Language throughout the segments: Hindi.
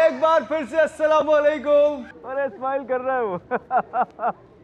एक बार फिर से अस्सलाम वालेकुम। अरे स्माइल कर रहा है वो।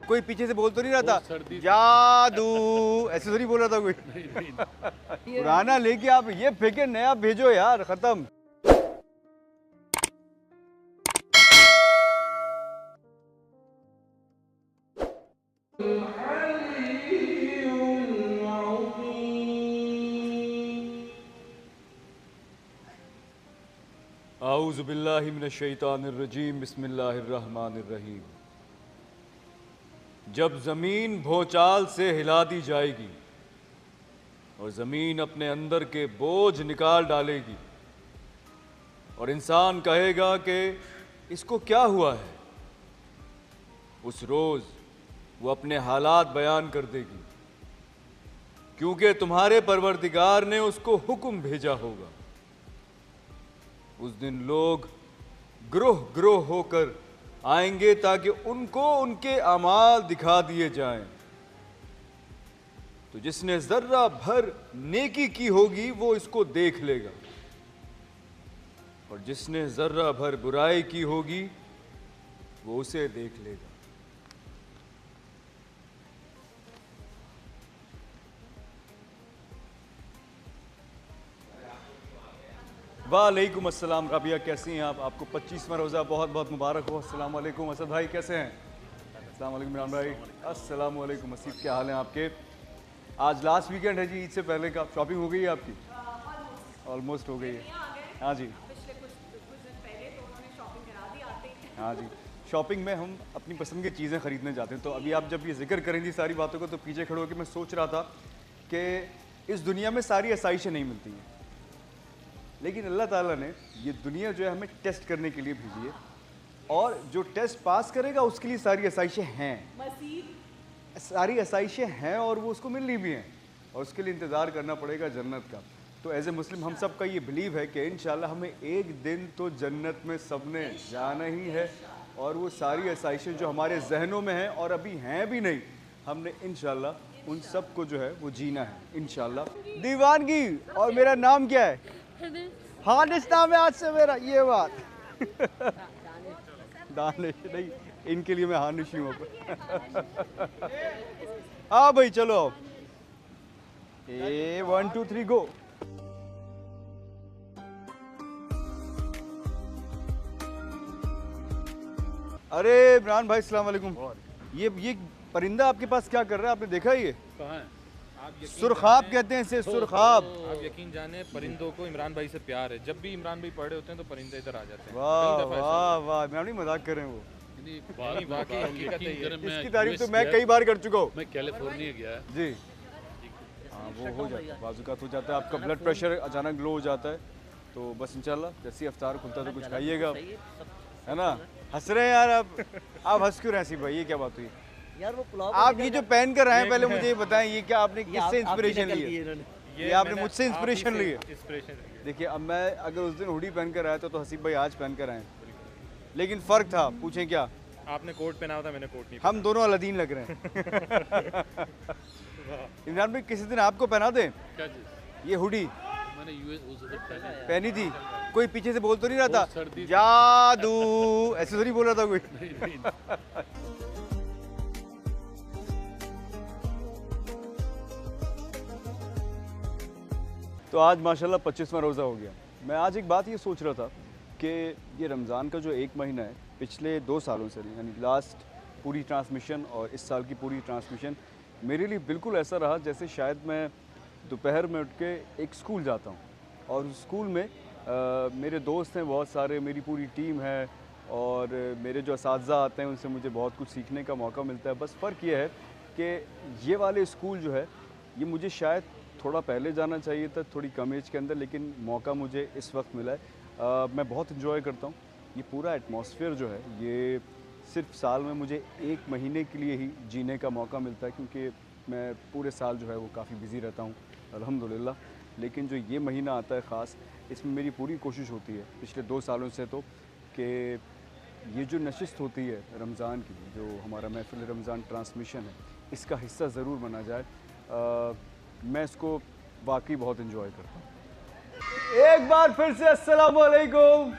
कोई पीछे से बोल तो नहीं रहा था जादू, ऐसे तो नहीं बोल रहा था कोई। पुराना लेके आप ये फेंके, नया भेजो यार, खत्म। आऊज़ु बिल्लाहि मिनश शैतानिर रजीम, बिस्मिल्लाहिर रहमानिर रहीम। जब ज़मीन भूचाल से हिला दी जाएगी और ज़मीन अपने अंदर के बोझ निकाल डालेगी और इंसान कहेगा कि इसको क्या हुआ है, उस रोज़ वो अपने हालात बयान कर देगी, क्योंकि तुम्हारे परवरदिगार ने उसको हुक्म भेजा होगा। उस दिन लोग ग्रोह ग्रोह होकर आएंगे ताकि उनको उनके अमाल दिखा दिए जाएं। तो जिसने जर्रा भर नेकी की होगी वो इसको देख लेगा, और जिसने जर्रा भर बुराई की होगी वो उसे देख लेगा। वालेकुम अस्सलाम। राबिया कैसी हैं आप? आपको 25वां रोज़ा बहुत बहुत मुबारक हो। अस्सलाम वालेकुम। असद भाई कैसे हैं? अस्सलाम वालेकुम इमरान भाई। अस्सलाम वालेकुम असीफ, क्या हाल हैं आपके? आज लास्ट वीकेंड है जी, ईद से पहले का। शॉपिंग हो गई है आपकी? ऑलमोस्ट हो गई है। हाँ जी, हाँ जी। शॉपिंग में हम अपनी पसंद की चीज़ें ख़रीदने जाते हैं। तो अभी आप जब ये जिक्र करेंगी सारी बातों को, तो पीछे खड़े होकर मैं सोच रहा था कि इस दुनिया में सारी आसाइशें नहीं मिलती हैं, लेकिन अल्लाह ताला ने ये दुनिया जो है हमें टेस्ट करने के लिए भेजी है, और जो टेस्ट पास करेगा उसके लिए सारी आसाइशें हैं, सारी आसाइशें हैं, और वो उसको मिलनी भी हैं, और उसके लिए इंतज़ार करना पड़ेगा जन्नत का। तो एज ए मुस्लिम हम सब का ये बिलीव है कि इंशाल्लाह हमें एक दिन तो जन्नत में सबने जाना ही है, और वो सारी आसाइशें जो हमारे जहनों में हैं और अभी हैं भी नहीं, हमने इंशाल्लाह उन सब को जो है वो जीना है इंशाल्लाह। दीवानगी। और मेरा नाम क्या है? हानिश नाम है आज से मेरा। ये बात दानिश नहीं, इनके लिए मैं हानिश ही हूँ। हाँ भाई चलो, 1 2 3 गो। अरे इमरान भाई अस्सलाम वालेकुम। ये परिंदा आपके पास क्या कर रहा है? आपने देखा ये? कहाँ है? सुरखाब कहते हैं इसे, सुरखाब। आप यकीन जाने परिंदों को इमरान भाई से प्यार है। जब भी इमरान भाई पड़े होते हैं तो परिंदे इधर आ जाते हैं। वाह वाह वाह, इमरान भाई मजाक कर रहे हैं वो। नहीं, वाकई हकीकत है ये। इसकी तारीफ तो मैं कई बार कर चुका हूँ। मैं कैलिफोर्निया गया जी हाँ, वो हो जाता है, बाजुकात हो जाता है, आपका ब्लड प्रेशर अचानक लो हो जाता है। तो बस इंशाल्लाह जैसे ही अफ्तार खुलता है तो कुछ खाइएगा, है ना? हंस रहे हैं यार आप हंस क्यों रहे हैं सिर्फ भाई? ये क्या बात हुई यार? वो पुलाव आप ये जो पहन कर आए हैं, पहले मुझे ये बताएं, ये क्या आपने किससे इंस्पिरेशन ली है? ये आपने मुझसे इंस्पिरेशन ली है? देखिए, अब मैं अगर उस दिन हुडी पहन कर आया तो हसीब भाई आज पहन कर आए, लेकिन फ़र्क था। पूछें क्या? आपने कोट पहना हुआ था, मैंने कोट नहीं। हम दोनों अलादीन लग रहे हैं। इमरान भाई किसी दिन आपको पहना दें क्या चीज़? ये हुडी? मैंने यूएस पहनी थी। कोई पीछे से बोल तो नहीं रहा था जादू, ऐसे तो नहीं बोल रहा था कोई? तो आज माशाल्लाह 25वां रोज़ा हो गया। मैं आज एक बात ये सोच रहा था कि ये रमज़ान का जो एक महीना है, पिछले 2 सालों से, यानी लास्ट पूरी ट्रांसमिशन और इस साल की पूरी ट्रांसमिशन, मेरे लिए बिल्कुल ऐसा रहा जैसे शायद मैं दोपहर में उठ के एक स्कूल जाता हूँ, और उस स्कूल में मेरे दोस्त हैं बहुत सारे, मेरी पूरी टीम है, और मेरे जो असातिज़ा आते हैं उनसे मुझे बहुत कुछ सीखने का मौका मिलता है। बस फ़र्क ये है कि ये वाले स्कूल जो है ये मुझे शायद थोड़ा पहले जाना चाहिए था, थोड़ी कम एज के अंदर, लेकिन मौका मुझे इस वक्त मिला है। मैं बहुत इन्जॉय करता हूँ ये पूरा एटमॉस्फेयर जो है। ये सिर्फ साल में मुझे 1 महीने के लिए ही जीने का मौका मिलता है, क्योंकि मैं पूरे साल जो है वो काफ़ी बिज़ी रहता हूँ अल्हम्दुलिल्लाह। लेकिन जो ये महीना आता है ख़ास, इसमें मेरी पूरी कोशिश होती है पिछले 2 सालों से तो, कि ये जो नशिस्त होती है रमज़ान की, जो हमारा महफ़िल रमज़ान ट्रांसमिशन है, इसका हिस्सा ज़रूर बना जाए। मैं इसको वाकई बहुत इन्जॉय करता हूँ। एक बार फिर से अस्सलाम वालेकुम।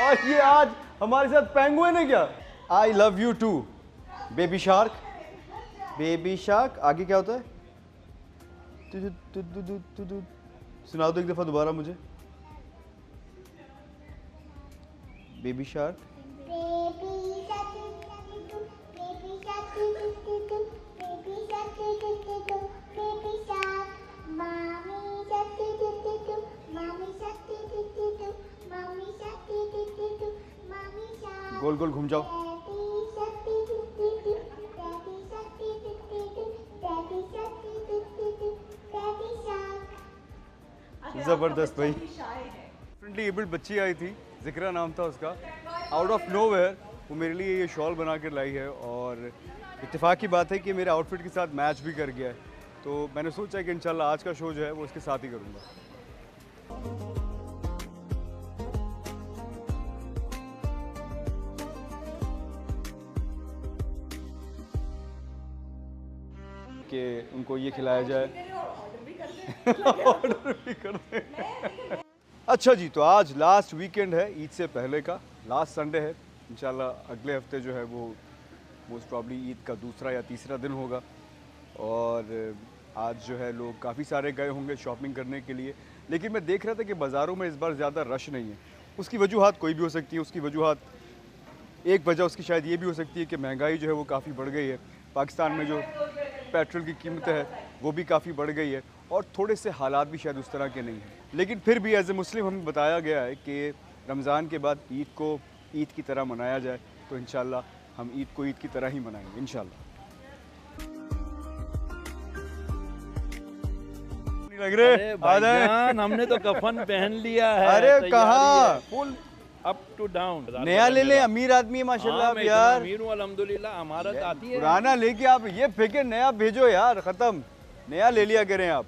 और ये आज हमारे साथ पेंगुइन है क्या? I love you too baby shark. Baby shark आगे क्या होता है? सुना दो एक दफा दोबारा मुझे। Baby shark. गोल गोल घूम जाओ। जबरदस्त भाई। डिफरेंटली एबल्ड बच्ची आई थी, जिक्रा नाम था उसका। आउट ऑफ नोवेयर वो मेरे लिए ये शॉल बना कर लाई है और इत्तेफाक की बात है कि मेरे आउटफिट के साथ मैच भी कर गया है। तो मैंने सोचा कि इंशाल्लाह आज का शो जो है वो इसके साथ ही करूँगा। कि उनको ये खिलाया जाए। ऑर्डर भी कर दें। अच्छा जी, तो आज लास्ट वीकेंड है ईद से पहले का, लास्ट संडे है। इंशाल्लाह अगले हफ्ते जो है वो मोस्ट प्रॉब्ली ईद का दूसरा या तीसरा दिन होगा और आज जो है लोग काफ़ी सारे गए होंगे शॉपिंग करने के लिए। लेकिन मैं देख रहा था कि बाज़ारों में इस बार ज़्यादा रश नहीं है। उसकी वजूहात कोई भी हो सकती है। उसकी वजूहात एक वजह उसकी शायद ये भी हो सकती है कि महंगाई जो है वो काफ़ी बढ़ गई है। पाकिस्तान में जो पेट्रोल की कीमत है वो भी काफ़ी बढ़ गई है और थोड़े से हालात भी शायद उस तरह के नहीं हैं। लेकिन फिर भी एज ए मुस्लिम हमें बताया गया है कि रमज़ान के बाद ईद को ईद की तरह मनाया जाए। तो इंशाल्लाह हम ईद को ईद की तरह ही मनाएंगे इंशाल्लाह। लग रहे आ जाए। हमने तो कफन पहन लिया है। अरे कहाँ? Full up to down. नया ले ले, अमीर आदमी है माशाल्लाह। आप यार अमीर हूँ अल्हम्दुलिल्लाह, अमारत आती है। पुराना लेके आप ये फेंके, नया भेजो यार, खत्म। नया ले लिया करें आप।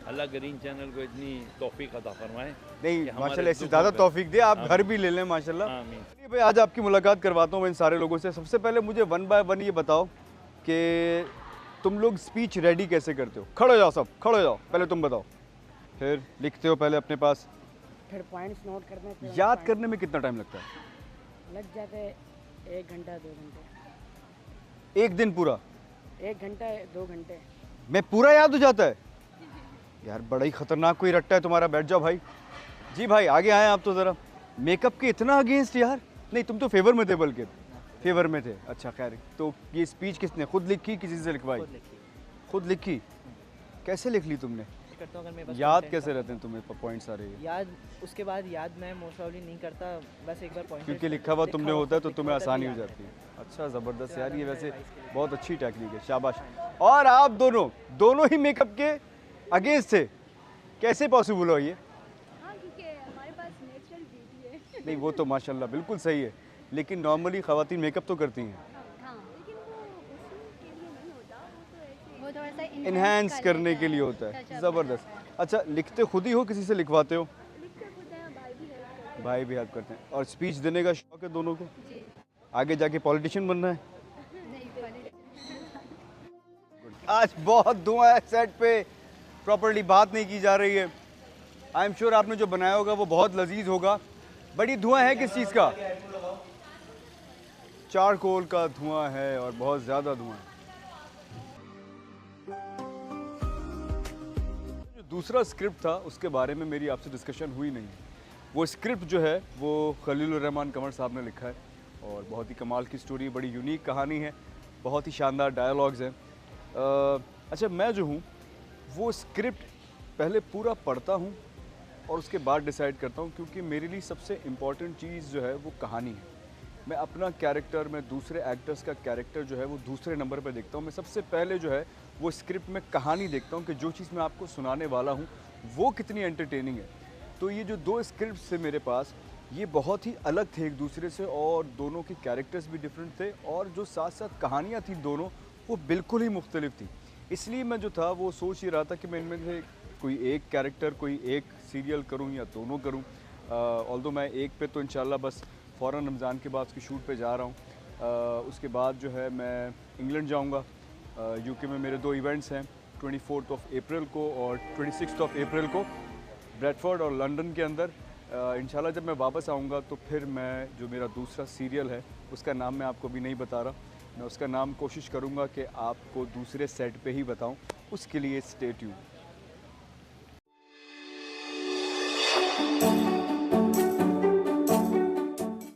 अल्लाह ग्रीन चैनल को इतनी तौफीक अता फरमाए। नहीं माशाल्लाह, इससे ज़्यादा तौफीक दे। आप घर भी ले लें माशाल्लाह। आमीन। भाई आज आपकी मुलाकात करवाता हूँ मैं इन सारे लोगों से। सबसे पहले मुझे वन बाय वन ये बताओ कि तुम लोग स्पीच रेडी कैसे करते हो? खड़े हो जाओ सब, खड़े हो जाओ। पहले तुम बताओ, फिर लिखते हो पहले अपने पास, फिर पॉइंट्स नोट करते हैं। याद करने में कितना टाइम लगता है? लग जाते 1 घंटा 2 घंटे। एक दिन पूरा? 1 घंटा 2 घंटे मैं पूरा याद हो जाता है यार। बड़ा ही खतरनाक कोई रट्टा है तुम्हारा। बैठ जाओ भाई। जी भाई आगे आए आप तो ज़रा। मेकअप के इतना अगेंस्ट यार? नहीं तुम तो फेवर में थे, बल्कि फेवर में थे। अच्छा खैर, तो ये स्पीच किसने खुद लिखी, किसी से लिखवाई? खुद लिखी। कैसे लिख ली तुमने? करता हूँ अगर मेरे पास याद content कैसे का। रहते हैं तुम्हें पॉइंट सारे? याद उसके बाद याद मैं मोस्ट प्रॉब्ली नहीं करता, बस एक बार पॉइंट क्योंकि लिखा हुआ तुमने होता है तो तुम्हें आसानी हो जाती है। अच्छा ज़बरदस्त यार, ये वैसे बहुत अच्छी टेक्निक है, शाबाश। और आप दोनों ही मेकअप के अगेंस्ट थे, कैसे पॉसिबल हो ये? हाँ, क्योंकि हमारे पास नेचुरल ब्यूटी है। नहीं वो तो माशाल्लाह बिल्कुल सही है, लेकिन नॉर्मली ख़वातीन मेकअप तो करती हैं। हाँ, लेकिन वो उसके लिए नहीं होता, वो थोड़ा सा इन्हेंस करने के लिए होता है। ज़बरदस्त। अच्छा लिखते खुद ही हो, किसी से लिखवाते हो? लिखते खुद हैं, भाई भी हेल्प करते हैं। और स्पीच देने का शौक है दोनों को? आगे जाके पॉलिटिशियन बनना है? आज बहुत धुआं है सेट पे, प्रॉपर्ली बात नहीं की जा रही है। आई एम श्योर आपने जो बनाया होगा वो बहुत लजीज होगा। बड़ी धुआं है किस चीज़ का? चारकोल का धुआं है और बहुत ज़्यादा धुआं है। जो दूसरा स्क्रिप्ट था उसके बारे में मेरी आपसे डिस्कशन हुई नहीं। वो स्क्रिप्ट जो है वो खलीलुर रहमान कंवर साहब ने लिखा है और बहुत ही कमाल की स्टोरी, बड़ी यूनिक कहानी है, बहुत ही शानदार डायलॉग्स हैं। अच्छा मैं जो हूँ वो स्क्रिप्ट पहले पूरा पढ़ता हूँ और उसके बाद डिसाइड करता हूँ, क्योंकि मेरे लिए सबसे इम्पॉर्टेंट चीज़ जो है वो कहानी है। मैं अपना कैरेक्टर, मैं दूसरे एक्टर्स का कैरेक्टर जो है वो दूसरे नंबर पर देखता हूँ। मैं सबसे पहले जो है वो स्क्रिप्ट में कहानी देखता हूँ कि जो चीज़ मैं आपको सुनाने वाला हूँ वो कितनी एंटरटेनिंग है। तो ये जो 2 स्क्रिप्ट थे मेरे पास, ये बहुत ही अलग थे एक दूसरे से और दोनों के कैरेक्टर्स भी डिफरेंट थे और जो साथ साथ कहानियाँ थी दोनों वो बिल्कुल ही मुख्तलिफ थी। इसलिए मैं जो था वो सोच ही रहा था कि मैं इनमें से कोई एक कैरेक्टर, कोई एक सीरियल करूं या दोनों करूं। ऑल्दो मैं एक पे तो इंशाल्लाह बस फ़ौरन रमज़ान के बाद उसकी शूट पे जा रहा हूं। उसके बाद जो है मैं इंग्लैंड जाऊंगा। यूके में मेरे 2 इवेंट्स हैं, 24 अप्रैल को और 26 अप्रैल को ब्रैडफोर्ड और लंदन के अंदर। इंशाल्लाह जब मैं वापस आऊँगा तो फिर मैं जो मेरा दूसरा सीरियल है उसका नाम मैं आपको अभी नहीं बता रहा, मैं उसका नाम कोशिश करूँगा कि आपको दूसरे सेट पे ही बताऊँ, उसके लिए स्टे ट्यून्ड।